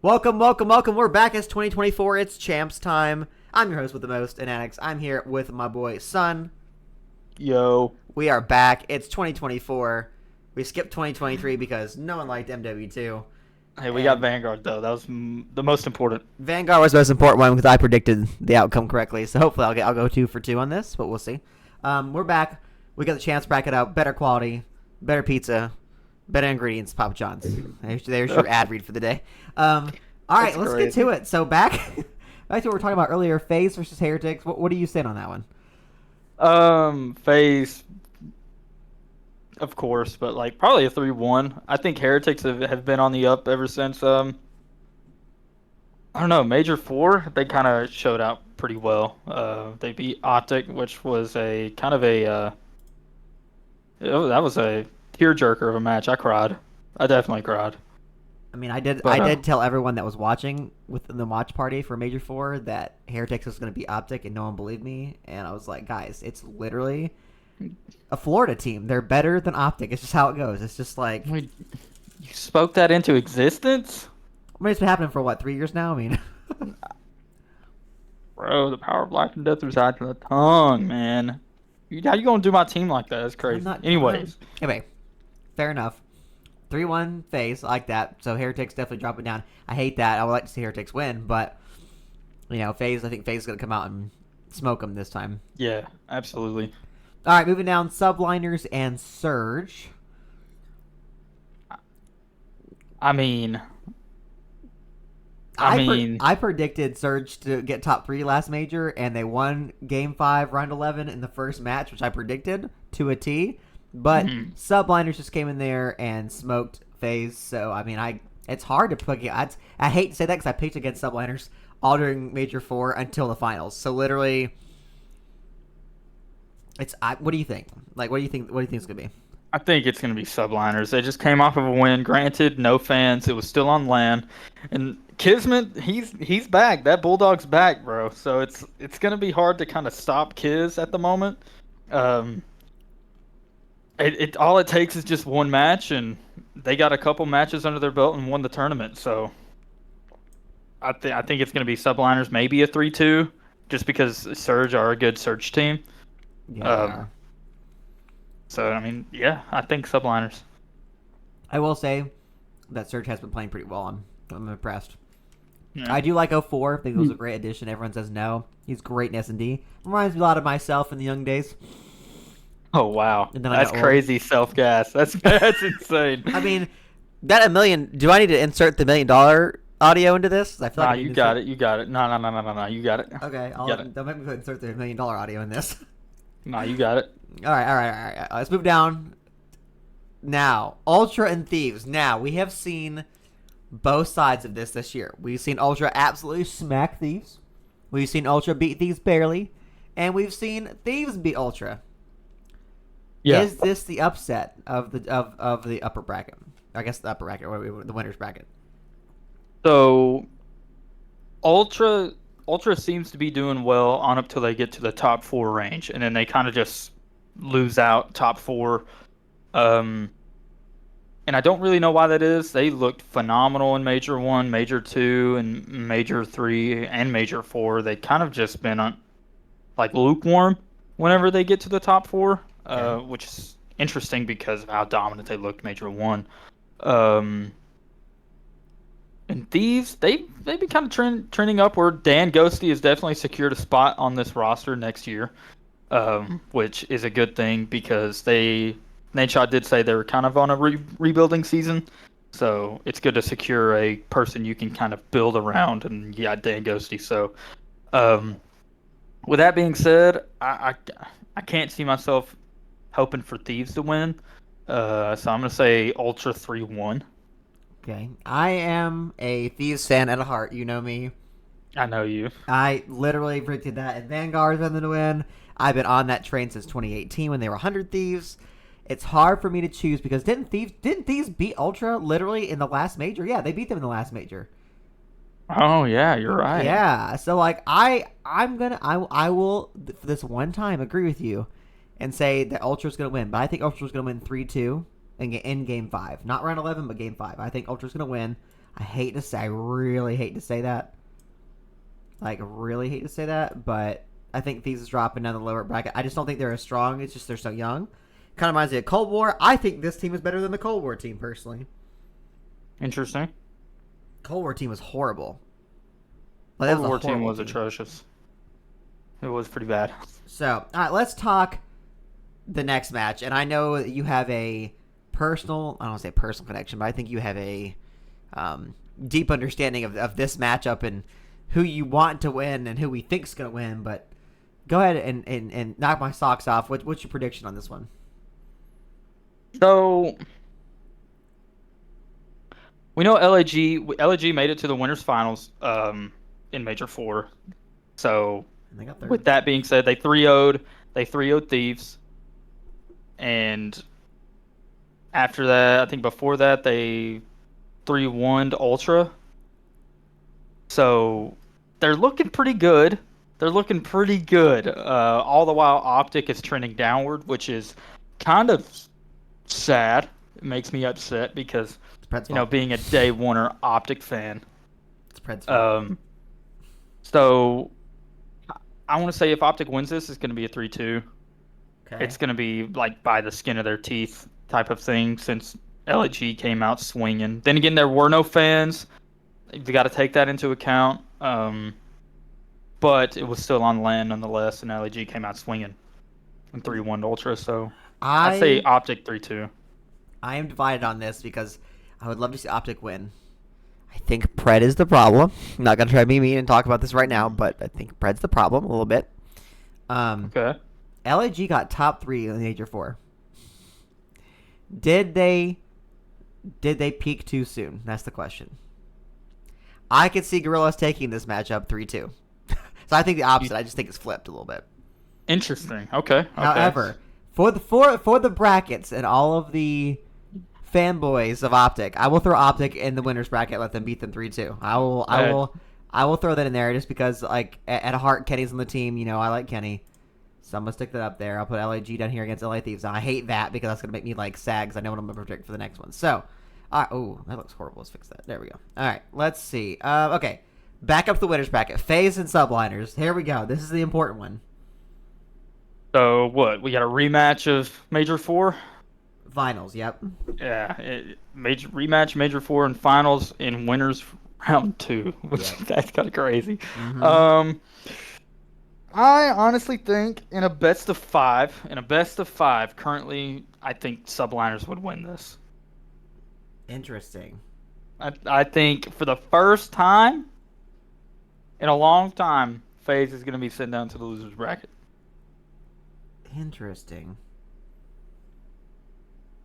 Welcome, welcome, welcome. We're back. It's 2024. It's Champs time. I'm your host with the most, and Annex. I'm here with my boy, Son. Yo. We are back. It's 2024. We skipped 2023 because no one liked MW2. Hey, we got Vanguard, though. That was the most important. Vanguard was the most important one because I predicted the outcome correctly. So hopefully I'll go 2 for 2 on this, but we'll see. We're back. We got the Champs bracket out. Better quality, better pizza, better ingredients, Papa John's. There's your ad read for the day. All right, let's get to it. So back to what we were talking about earlier, FaZe versus Heretics. What do you say on that one? FaZe, of course, but probably a 3-1. I think Heretics have been on the up ever since I don't know, Major 4. They kind of showed out pretty well. They beat Optic, which was a kind of a that was a tearjerker of a match. I cried. I definitely cried. I mean, I did tell everyone that was watching with the watch party for Major 4 that Heretics was going to be Optic, and no one believed me. And I was like, guys, it's literally a Florida team. They're better than Optic. It's just how it goes. It's just like... You spoke that into existence? I mean, it's been happening for, 3 years now? I mean... Bro, the power of life and death resides in the tongue, man. How you going to do my team like that? That's crazy. Anyways. Anyway, fair enough. 3-1 FaZe, I like that. So Heretics definitely dropping down. I hate that. I would like to see Heretics win, but FaZe. I think FaZe is gonna come out and smoke them this time. Yeah, absolutely. All right, moving down. Subliners and Surge. I predicted Surge to get top 3 last major, and they won Game 5, Round 11 in the first match, which I predicted to a T. But Subliners just came in there and smoked FaZe. So, it's hard to pick. I hate to say that because I picked against Subliners all during Major 4 until the finals. So, literally, what do you think? What do you think it's going to be? I think it's going to be Subliners. They just came off of a win. Granted, no fans. It was still on LAN. And Kismet, he's back. That Bulldog's back, bro. So, it's going to be hard to kind of stop Kiz at the moment. All it takes is just one match, and they got a couple matches under their belt and won the tournament. So I think it's going to be Subliners, maybe a 3-2, just because Surge are a good Surge team. Yeah. I think Subliners. I will say that Surge has been playing pretty well. I'm impressed. Yeah. I do like 04. I think it was a great addition. Everyone says no. He's great in S&D. Reminds me a lot of myself in the young days. Oh, wow. That's crazy self-gas. That's insane. I mean, that $1 million... Do I need to insert the $1 million audio into this? I feel like you got it. You got it. No, you got it. Okay, don't make me insert the $1 million audio in this. No, you got it. All right. Let's move down. Now, Ultra and Thieves. Now, we have seen both sides of this year. We've seen Ultra absolutely smack Thieves. We've seen Ultra beat Thieves barely. And we've seen Thieves beat Ultra. Yeah. Is this the upset of the upper bracket? I guess the upper bracket, or the winner's bracket. So, Ultra seems to be doing well on up till they get to the top 4 range, and then they kind of just lose out top 4. And I don't really know why that is. They looked phenomenal in Major 1, Major 2, and Major 3, and Major 4. They kind of just been lukewarm whenever they get to the top 4. Which is interesting because of how dominant they looked Major 1. And Thieves, they've been kind of trending upward. Dan Ghosty has definitely secured a spot on this roster next year, which is a good thing because Nadeshot did say they were kind of on a rebuilding season. So it's good to secure a person you can kind of build around, and yeah, Dan Ghosty. So with that being said, I can't see myself hoping for Thieves to win. So I'm going to say Ultra 3-1. Okay. I am a Thieves fan at heart. You know me. I know you. I literally predicted that, and Vanguard's been to win. I've been on that train since 2018 when they were 100 Thieves. It's hard for me to choose because didn't Thieves beat Ultra literally in the last major? Yeah, they beat them in the last major. Oh yeah, you're right. Yeah. So I will for this one time agree with you and say that Ultra's going to win. But I think Ultra's going to win 3-2 in Game 5. Not Round 11, but Game 5. I think Ultra's going to win. I really hate to say that. Like, really hate to say that, but I think Thieves is dropping down the lower bracket. I just don't think they're as strong. It's just they're so young. Kind of reminds me of Cold War. I think this team is better than the Cold War team, personally. Interesting. Cold War team was horrible. Like, Cold that was a War team horrible was atrocious. It was pretty bad. So, all right, let's talk the next match. And I know that you have a personal, I don't want to say personal connection, but I think you have a deep understanding of this matchup and who you want to win and who we think's going to win. But go ahead and knock my socks off. What's your prediction on this one? So we know LAG made it to the winners finals in Major 4. So And they got third. with that being said, they 3-0'd Thieves. And after that, I think before that they 3-1'd Ultra. So they're looking pretty good. All the while Optic is trending downward, which is kind of sad. It makes me upset because being a day oneer Optic fan. It's Pred's fault. So I want to say if Optic wins this, it's going to be a 3-2. Okay. It's going to be like by the skin of their teeth type of thing since LG came out swinging. Then again, there were no fans. You got to take that into account. But it was still on land nonetheless, and LG came out swinging and 3-1 Ultra. So I'd say Optic 3-2. I am divided on this because I would love to see Optic win. I think Pred is the problem. I'm not gonna try to be mean and talk about this right now, but I think Pred's the problem a little bit. Okay. LAG got top 3 in the Major 4. Did they peak too soon? That's the question. I could see Gorillas taking this matchup 3-2. So I think the opposite. I just think it's flipped a little bit. Interesting. Okay. However, for the brackets and all of the fanboys of Optic, I will throw Optic in the winners bracket. Let them beat them 3-2. I will throw that in there just because, like, at heart, Kenny's on the team. You know, I like Kenny, so I'm gonna stick that up there. I'll put LAG down here against LA Thieves. And I hate that because that's gonna make me like sad because I know what I'm gonna predict for the next one. So, oh, that looks horrible. Let's fix that. There we go. All right, let's see. Okay, back up to the winners bracket. FaZe and Subliners. Here we go. This is the important one. So what? We got a rematch of Major 4. Finals. Yep. Yeah, Major 4 and finals in winners round 2, which that's kind of crazy. Mm-hmm. I honestly think in a best of 5, currently I think Subliners would win this. Interesting. I think for the first time in a long time, FaZe is going to be sent down to the losers bracket. Interesting.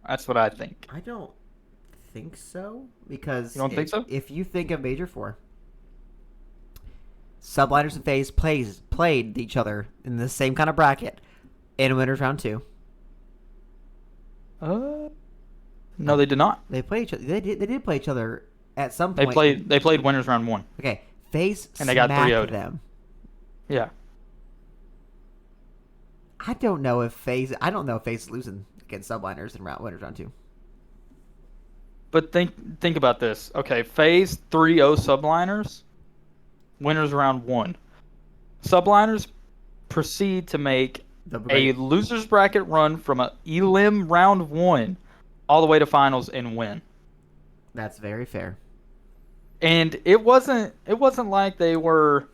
That's what I think. I don't think so because You don't think so? If you think of Major 4, Subliners and FaZe played each other in the same kind of bracket in winners round 2. No, they did not. They played each other. They did play each other at some point. They played winners round 1. Okay, FaZe and they got smacked 3-0'd them. Yeah. I don't know if FaZe is losing against Subliners in winners round 2. But think about this. Okay, FaZe 3-0 Subliners, winners round 1. Subliners proceed to make a losers bracket run from a elim round 1 all the way to finals and win. That's very fair. And it wasn't like they were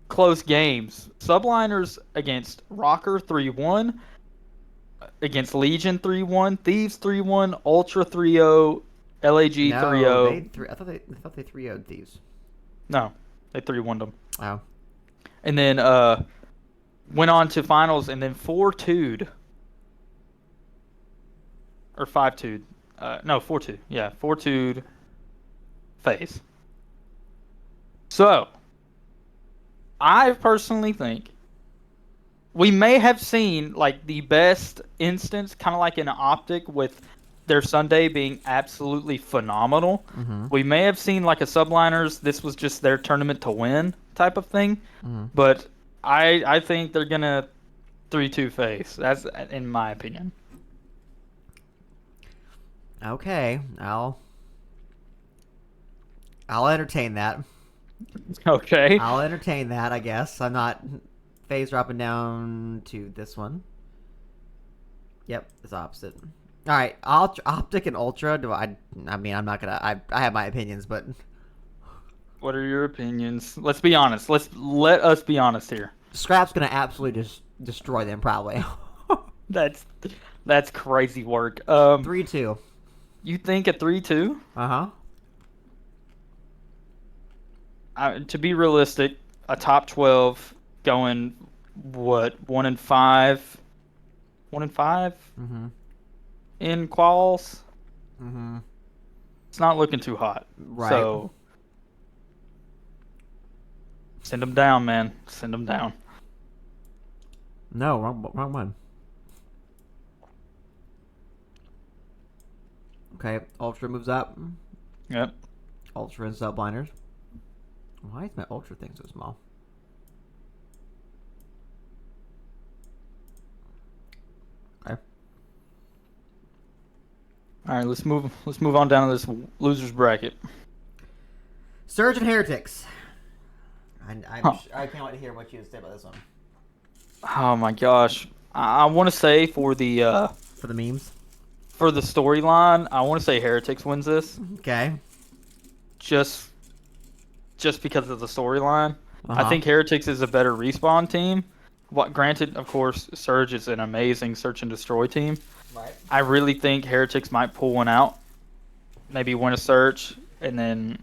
close games. Subliners against Rocker 3-1, against Legion 3-1, Thieves 3-1, Ultra 3-0, LAG 3-0. I thought they 3-0'd Thieves. No, they 3-1'd them. Oh. And then went on to finals and then 4-2'd. Or 5-2'd. No, 4-2. Yeah, 4-2'd FaZe. So, I personally think we may have seen like the best instance, kind of like in Optic with their Sunday being absolutely phenomenal. Mm-hmm. We may have seen like a Subliners, this was just their tournament to win type of thing. Mm-hmm. But I think they're going to 3-2 FaZe. That's in my opinion. Okay, I'll entertain that. Okay. I'll entertain that, I guess. I'm not phase dropping down to this one. Yep, it's opposite. All right, optic and ultra. Do I mean, I'm not gonna. I have my opinions, but What are your opinions? Let's be honest. Let us be honest here. Scrap's gonna absolutely just destroy them probably. That's that's crazy work. 3-2. You think a 3-2? Uh To be realistic, a top 12 going what 1-5, 1-5 huh. Mm-hmm. in quals. Mm-hmm. It's not looking too hot. Right. So send them down, man. Send them down. No, wrong one. Okay, ultra moves up. Yep. Ultra and subliners. Why is my ultra thing so small? Okay. All right, let's move on down to this losers bracket. Surge and Heretics. Huh. I can't wait to hear what you say about this one. Oh my gosh. I want to say For the memes. for the storyline, I want to say Heretics wins this Okay. just because of the storyline. Uh-huh. I think Heretics is a better respawn team. What granted, of course, Surge is an amazing search and destroy team. Right. I really think Heretics might pull one out. Maybe win a search and then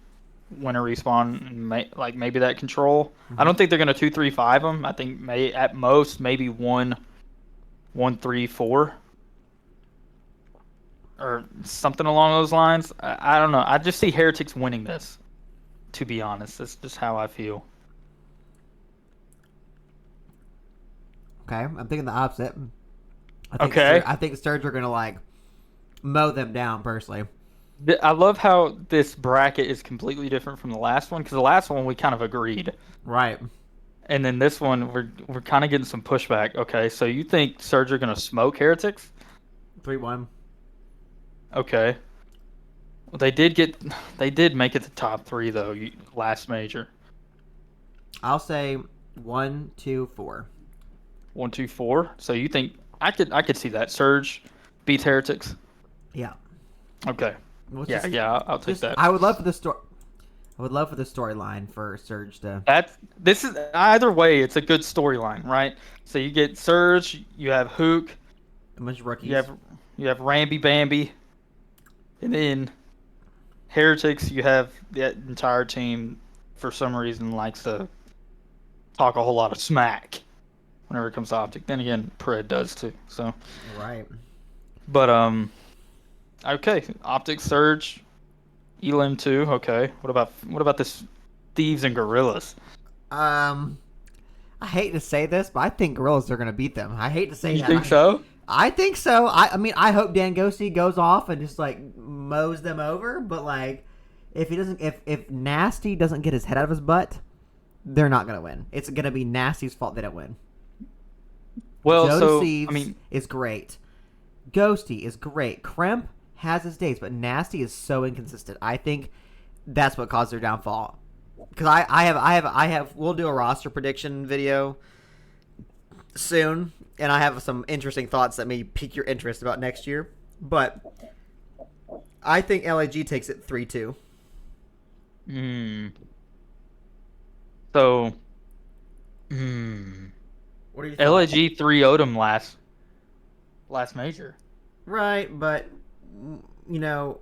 win a respawn and maybe that control. Mm-hmm. I don't think they're gonna 2-3-5 them. I think at most maybe 1-3-4 or something along those lines. I don't know. I just see Heretics winning this. To be honest, that's just how I feel. Okay, I'm thinking the opposite. I think Okay. I think Surge are gonna like mow them down personally. I love how this bracket is completely different from the last one because the last one we kind of agreed, Right. and then this one we're kind of getting some pushback. Okay, so you think Surge are gonna smoke Heretics? 3-1. Okay. Well, they did make it the top 3 though last major. I'll say 1-2-4. 1-2-4. So you think I could see that Surge beats Heretics? Yeah. Okay. Well, Yeah, I'll take that. I would love for the story. I would love for the storyline for Surge to. This is either way, it's a good storyline, right? So you get Surge, you have Hook, A bunch of rookies. you have Ramby Bambi, and then Heretics. You have that entire team for some reason likes to talk a whole lot of smack whenever it comes to Optic. Then again, Pred does too. So, Right. but okay, Optic Surge, Elim 2. Okay, what about this Thieves and Gorillas? I hate to say this, but I think Gorillas are gonna beat them. I hate to say You that. think so? I think so. I mean, I hope Dangosi goes off and just like mows them over. But like, if he doesn't, if Nasty doesn't get his head out of his butt, they're not gonna win. It's gonna be Nasty's fault they don't win. Well, Joe so Deceives I mean, is great. Ghosty is great. Kremp has his days, but Nasty is so inconsistent. I think that's what caused their downfall. Because I have. We'll do a roster prediction video soon, and I have some interesting thoughts that may pique your interest about next year. But I think LAG takes it 3-2. So, What are you? LAG 3-0'd them last major. Right, but you know,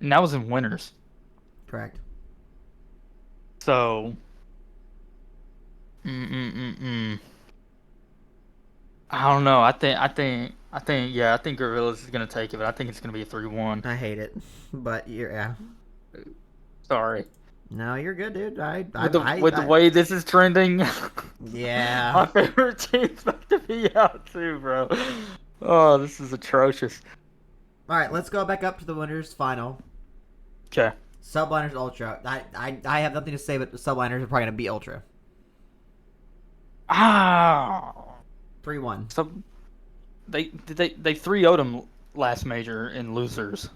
And that was in winners. correct. So, I don't know. I think Gorillas is gonna take it, but I think it's gonna be a 3-1. I hate it, but yeah. Sorry. No, you're good, dude. With the way this is trending, Yeah. my favorite team's about to be out too, bro. Oh, this is atrocious. All right, let's go back up to the winners final. Okay. Subliners Ultra. I have nothing to say, but the Subliners are probably gonna beat Ultra. Ah. 3-1. So they 3-0'd them last major in losers.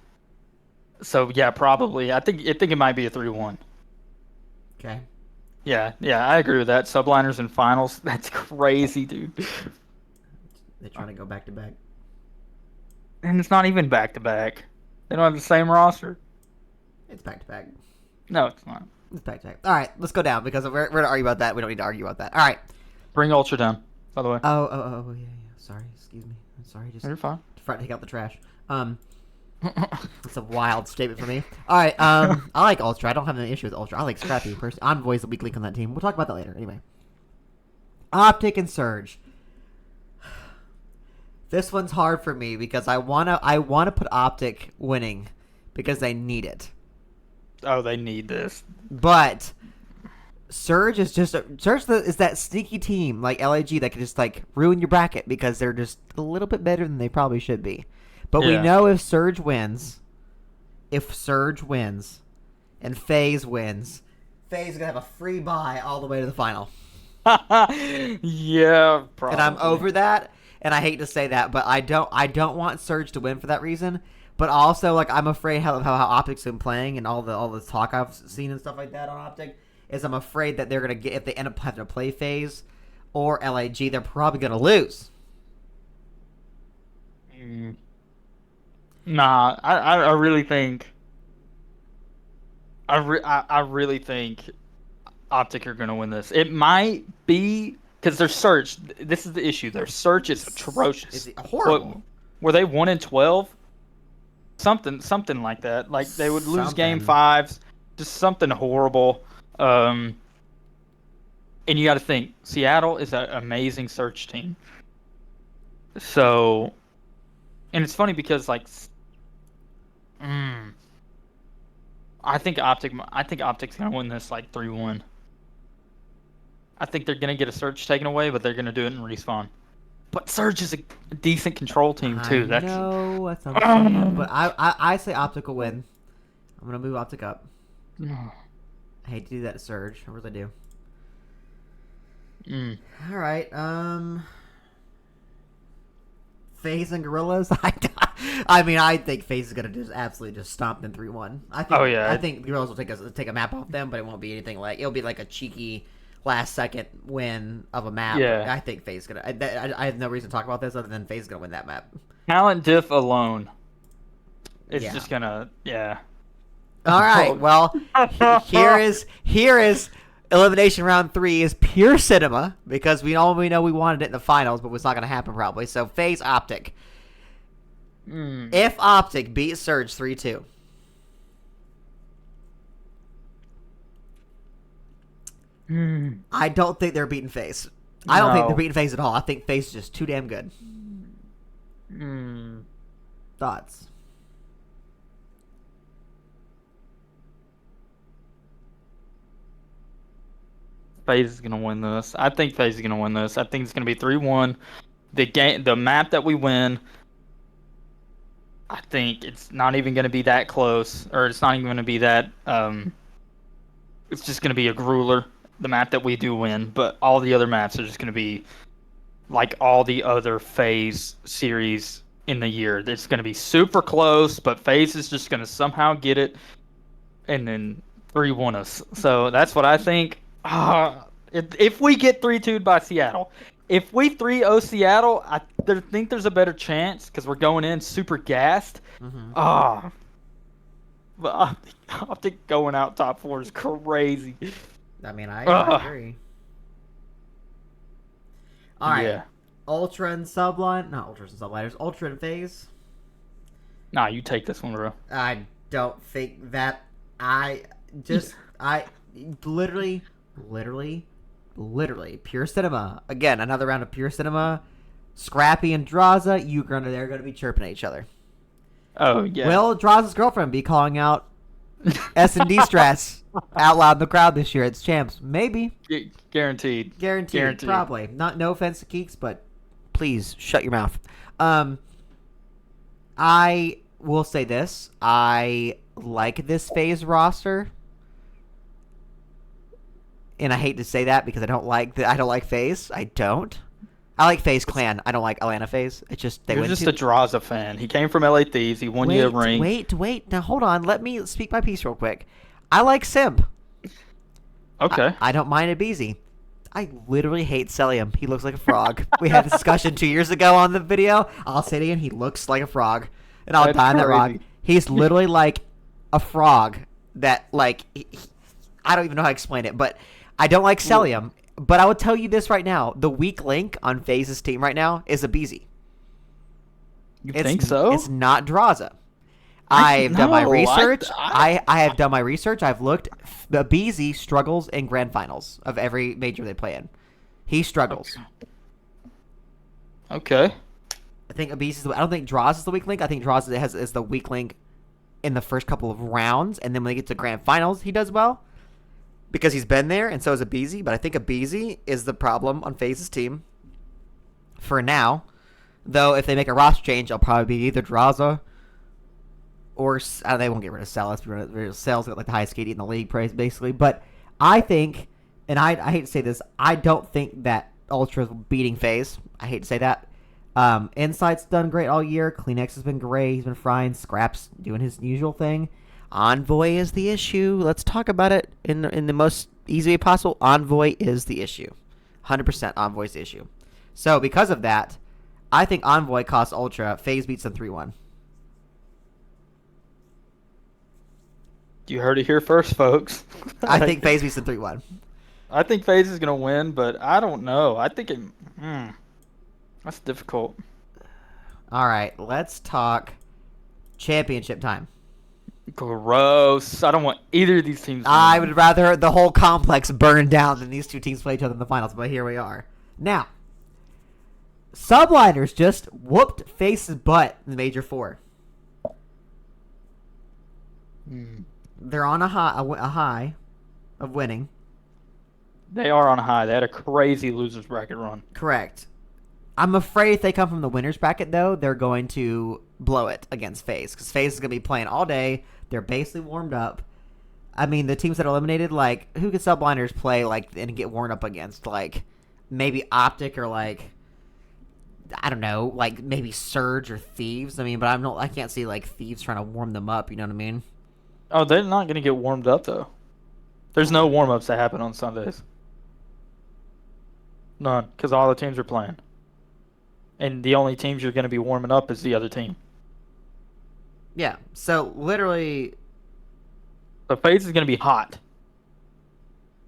So yeah, probably. I think it might be a 3-1. Okay. Yeah, I agree with that. Subliners and finals. That's crazy, dude. They're trying to go back to back. And it's not even back to back. They don't have the same roster. It's back to back. No, it's not. It's back to back. All right, let's go down because we're going to argue about that. We don't need to argue about that. All right. Bring Ultra down, by the way. Yeah. Sorry, excuse me. I'm sorry. Just You're fine. forgot to take out the trash. It's a wild statement for me. All right. I like Ultra. I don't have any issue with Ultra. I like Scrappy person. I'm always the weak link on that team. We'll talk about that later. Anyway. Optic and Surge. This one's hard for me because I wanna put Optic winning because they need it. Oh, they need this. But Surge is just is that sneaky team like LAG that can just like ruin your bracket because they're just a little bit better than they probably should be. But we know if Surge wins, and FaZe wins, FaZe is gonna have a free bye all the way to the final. Yeah, probably. And I'm over that. And I hate to say that, but I don't want Surge to win for that reason. But also, like, I'm afraid how Optic's been playing and all the talk I've seen and stuff like that on Optic is I'm afraid that they're gonna get if they end up having to play FaZe or LAG, they're probably gonna lose. Nah, I really think. I really think Optic are gonna win this. It might be because their search. This is the issue. Their search is atrocious. It's horrible. Were they 1-12? Something like that. Like they would lose game Something. fives. Just something horrible. And you got to think Seattle is an amazing search team. So, and it's funny because like, I think Optic's gonna win this like 3-1. I think they're gonna get a Surge taken away, but they're gonna do it in respawn. But Surge is a decent control team too. I know that's what I'm saying, but I say Optic will win. I'm gonna move Optic up. I hate to do that to Surge. I really do. All right. FaZe and Gorillas. I mean, I think FaZe is gonna just absolutely just stomp them 3-1. I think Gorillas will take a map off them, but it won't be anything like it'll be like a cheeky last second win of a map. Yeah. I think FaZe is gonna. I have no reason to talk about this other than FaZe is gonna win that map. Talent diff alone. It's Yeah. just gonna All right. Well, here is elimination round 3 is pure cinema because we know we wanted it in the finals, but it's not gonna happen probably. So FaZe Optic. If Optic beats Surge 3-2. I don't think they're beating FaZe. I don't think they're beating FaZe at all. I think FaZe is just too damn good. Thoughts? FaZe is gonna win this. I think FaZe is gonna win this. I think it's gonna be 3-1. The map that we win, I think it's not even gonna be that close, or it's not even gonna be that. It's just gonna be a grueler. The map that we do win, but all the other maps are just gonna be like all the other FaZe series in the year. It's gonna be super close, but FaZe is just gonna somehow get it, and then 3-1 us. So that's what I think. If we get 3-2'd by Seattle, if we 3-0 Seattle, I think there's a better chance because we're going in super gassed. But I think going out top 4 is crazy. I mean, I agree. All right. Yeah. Ultra and Subline. Not Ultras and Subliners. Ultra and FaZe. Nah, you take this one, bro. I don't think that. Literally, pure cinema. Again, another round of pure cinema. Scrappy and Draza, they're gonna be chirping at each other. Oh yeah. Will Draza's girlfriend be calling out S&D stress out loud in the crowd this year? It's Champs. Maybe. Guaranteed. Probably. No offense to Keeks, but please shut your mouth. I will say this. I like this FaZe roster. And I hate to say that because I don't like FaZe. I don't. I like FaZe Clan. I don't like Atlanta FaZe. It's just they You're win just too. a Draza fan. He came from LA Thieves. He won you a ring. Wait. Now hold on. Let me speak my piece real quick. I like Simp. Okay. I don't mind Abeezy. I literally hate Celium. He looks like a frog. We had this discussion 2 years ago on the video. I'll say it again. He looks like a frog, and I'll That's die on that rock. crazy. He's literally like a frog that like I don't even know how to explain it, but I don't like Celium. But I will tell you this right now: the weak link on FaZe's team right now is Abeezy. You think so? It's not Draza. I've done my no, research. I- I have done my research. I've looked. Abeezy struggles in grand finals of every major they play in. He struggles. Okay. I think Abeezy. I don't think Draza is the weak link. I think Draza is the weak link in the first couple of rounds, and then when they get to grand finals, he does well because he's been there, and so is Abeezy. But I think Abeezy is the problem on FaZe's team for now. Though if they make a roster change, I'll probably be either Draza or they won't get rid of Cell. Let's be rid of Cell's got like the highest KD in the league, basically. But I think, and I hate to say this, I don't think that Ultra's beating FaZe. I hate to say that. Insight's done great all year. Kleenex has been great. He's been frying. Scraps doing his usual thing. Envoy is the issue. Let's talk about it in the most easy way possible. Envoy is the issue. 100% Envoy's the issue. So because of that, I think Envoy costs Ultra. FaZe beats them 3-1. You heard it here first, folks. I think FaZe beats them 3-1. I think FaZe is gonna win, but I don't know. I think it. That's difficult. All right, let's talk championship time. Gross. I don't want either of these teams to I win. would rather the whole complex burn down than these two teams play each other in the finals, but here we are. Now, Subliners just whooped FaZe's butt in the Major 4. They're on a high of winning. They are on a high. They had a crazy losers bracket run. Correct. I'm afraid if they come from the winners bracket, though, they're going to blow it against FaZe. Because FaZe is going to be playing all day. They're basically warmed up. I mean, the teams that are eliminated, like, who could Subliners play, like, and get warmed up against? Like, maybe Optic or, like, I don't know, like, maybe Surge or Thieves. I mean, but I can't see, like, Thieves trying to warm them up, you know what I mean? Oh, they're not going to get warmed up, though. There's no warm-ups that happen on Sundays. None, because all the teams are playing. And the only teams you're going to be warming up is the other team. Yeah, so literally, The FaZe is going to be hot.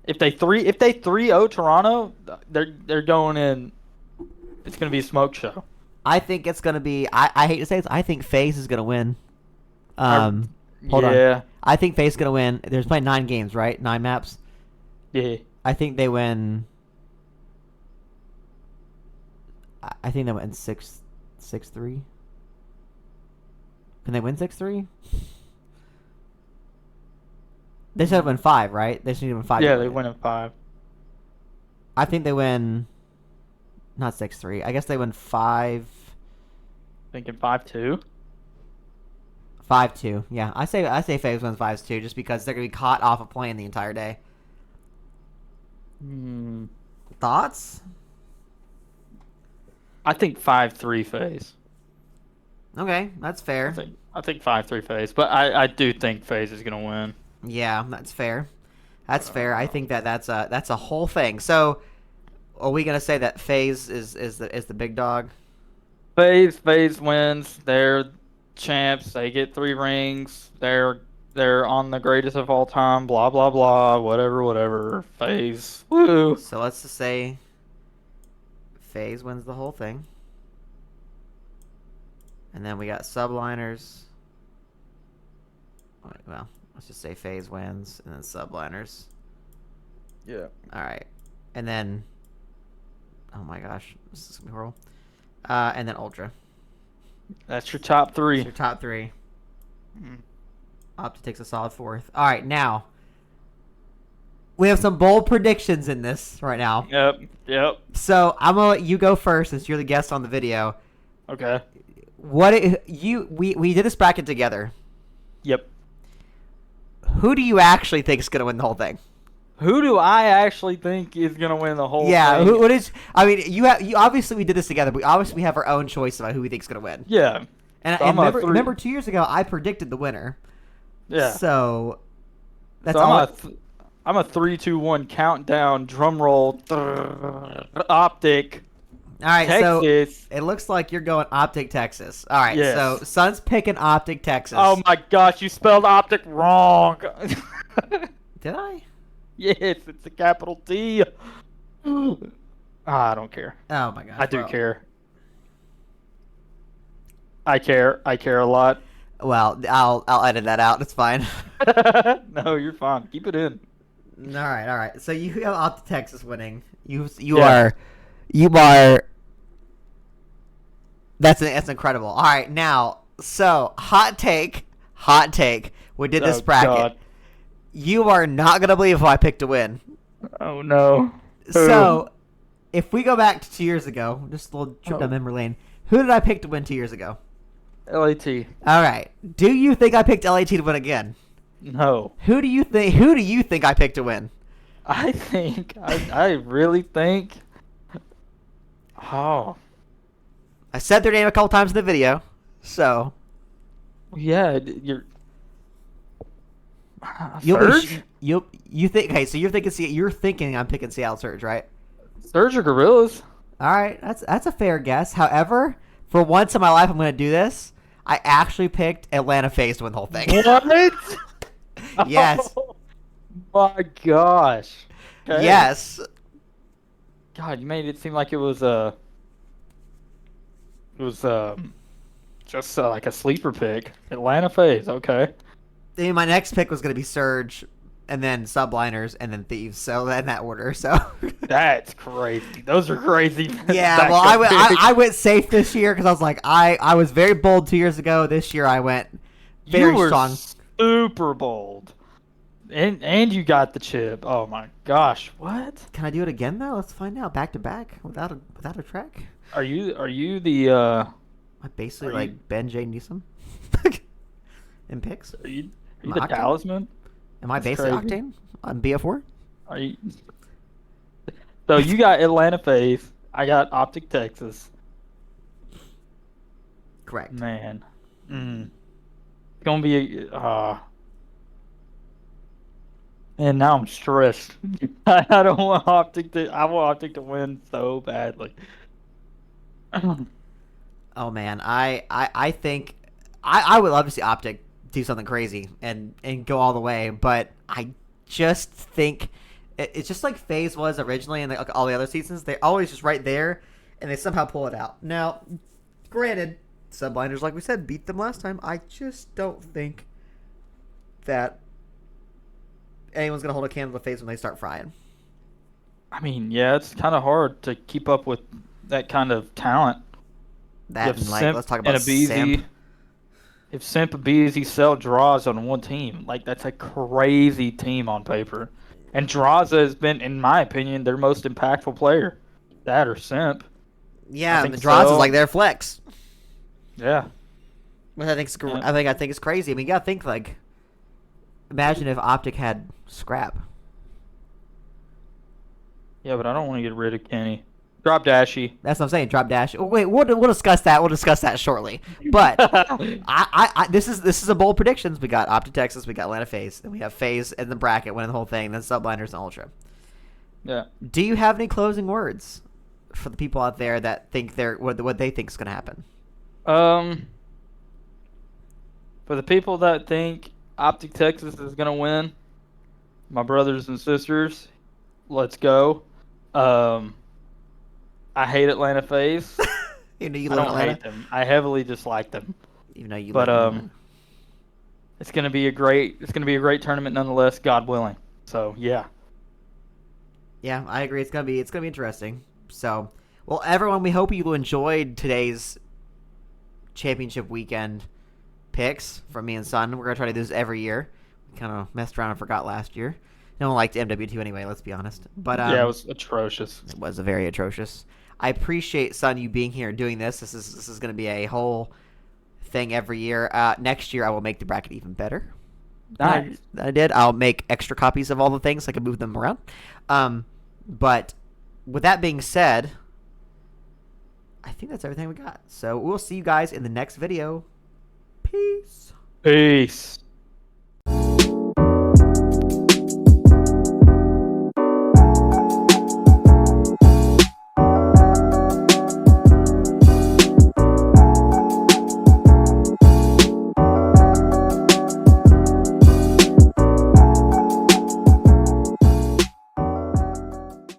If they 3-0 Toronto, they're going in. It's going to be a smoke show. I think it's going to be, I hate to say this, I think FaZe is going to win. Hold yeah. on. I think FaZe is going to win. There's playing 9 games, right? 9 maps. Yeah. I think they win. I think they win 6-3. Can they win 6-3? They said win 5, right? They should win 5. Yeah, they win in 5. I think they win. Not 6-3. I guess they win 5. Thinking 5-2. 5-2. Yeah, I say FaZe wins 5-2 just because they're gonna be caught off of playing the entire day. Thoughts? I think 5-3 FaZe. Okay, that's fair. I think 5-3 FaZe, but I do think FaZe is gonna win. Yeah, that's fair. That's fair. I think that's a whole thing. So, are we gonna say that FaZe is the big dog? FaZe wins. They're champs. They get 3 rings. They're on the greatest of all time. Blah blah blah. Whatever. FaZe. Woo. So let's just say FaZe wins the whole thing. And then we got Subliners. Well, let's just say FaZe wins and then Subliners. Yeah. All right. And then, oh my gosh, this is gonna be horrible. And then Ultra. That's your top 3. It's your top 3. Opta takes a solid 4th. All right, now we have some bold predictions in this right now. Yep. So I'm gonna let you go first since you're the guest on the video. Okay. We did this bracket together. Yep. Who do you actually think is gonna win the whole thing? Who do I actually think is gonna win the whole Yeah, thing? what is? I mean, you obviously we did this together. But we have our own choice about who we think's gonna win. Yeah. And So and I'm a remember 2 years ago I predicted the winner. Yeah. So that's So all. I'm a 3, 2, 1 countdown. Drum roll. Optic. All right, so Texas. it looks like you're going Optic Texas. All right, so Yes. Sun's picking Optic Texas. Oh my gosh, you spelled optic wrong. Did I? Yes, it's a capital T. I don't care. Oh my gosh. I do well, care. I care. I care a lot. Well, I'll edit that out. It's fine. No, you're fine. Keep it in. All right. So you have Optic Texas winning. You Yeah. are. That's incredible. All right, now so hot take. We did this Oh, bracket. God. You are not gonna believe who I picked to win. Oh no. So, if we go back to 2 years ago, just a little trip Oh. down memory lane. Who did I pick to win 2 years ago? LAT. All right. Do you think I picked LAT to win again? No. Who do you think I picked to win? I really think. Oh. I said their name a couple times in the video. So, Yeah, you're. you Surge? think okay, so you're thinking I'm picking Seattle Surge, right? Surge or Gorillas? All right, that's a fair guess. However, for once in my life I'm going to do this. I actually picked Atlanta FaZe to win the whole thing. What? Yes. Oh, my gosh. Okay. Yes. God, you made it seem like it was just like a sleeper pick. Atlanta FaZe. Okay. I mean, my next pick was going to be Surge, and then Subliners, and then Thieves. So in that order. So That's crazy. Those are crazy. yeah. Well, I went safe this year because I was like I was very bold 2 years ago. This year I went very you were strong. super bold. And you got the chip. Oh my gosh. What? Can I do it again though? Let's find out. Back to back without a track. Are you the I basically Are like you- Ben J Newsom in picks. are you Am the I Octane? talisman? Am I That's basically crazy. Octane on BF4? Are you So you got Atlanta FaZe, I got Optic Texas. Correct. Man. It's gonna be and now I'm stressed. I don't want I want Optic to win so badly. Oh man, I think I would love to see Optic do something crazy and go all the way, but I just think it's just like FaZe was originally and like all the other seasons. They're always just right there, and they somehow pull it out. Now, granted, Subliners, like we said, beat them last time. I just don't think that anyone's gonna hold a candle to FaZe when they start frying. I mean, yeah, it's kind of hard to keep up with that kind of talent. That If and like Simp let's talk and about Abizi, Simp. if Simp, Abizi, Cell, Draws on one team, like that's a crazy team on paper. And Draza has been, in my opinion, their most impactful player. That or Simp. Yeah, think the draws is so. like their flex. Yeah. Which I think Yeah. I think it's crazy. I mean, you gotta think like, imagine if Optic had Scrap. Yeah, but I don't want to get rid of Kenny. Drop Dashy. That's what I'm saying. Drop dash. Oh, wait, we'll discuss that. We'll discuss that shortly. But this is a bold predictions. We got Optic Texas. We got Atlanta FaZe. And we have FaZe in the bracket winning the whole thing. Then Subliners and Ultra. Yeah. Do you have any closing words for the people out there that think what they think is going to happen? For the people that think Optic Texas is gonna win, my brothers and sisters, let's go. I hate Atlanta FaZe. You know you I live in don't Atlanta. hate them. I heavily dislike them. Even though you But live in Atlanta. it's gonna be a great tournament nonetheless, God willing. So yeah. Yeah, I agree. It's gonna be interesting. So, well, everyone, we hope you enjoyed today's championship weekend picks from me and Son. We're gonna try to do this every year. We kind of messed around and forgot last year. No one liked MW2 anyway. Let's be honest. But Yeah, it was atrocious. it was a very atrocious. I appreciate Son you being here and doing this. This is gonna be a whole thing every year. Next year I will make the bracket even better. Nice. I did. I'll make extra copies of all the things so I can move them around. But with that being said, I think that's everything we got. So we'll see you guys in the next video. Peace. Peace.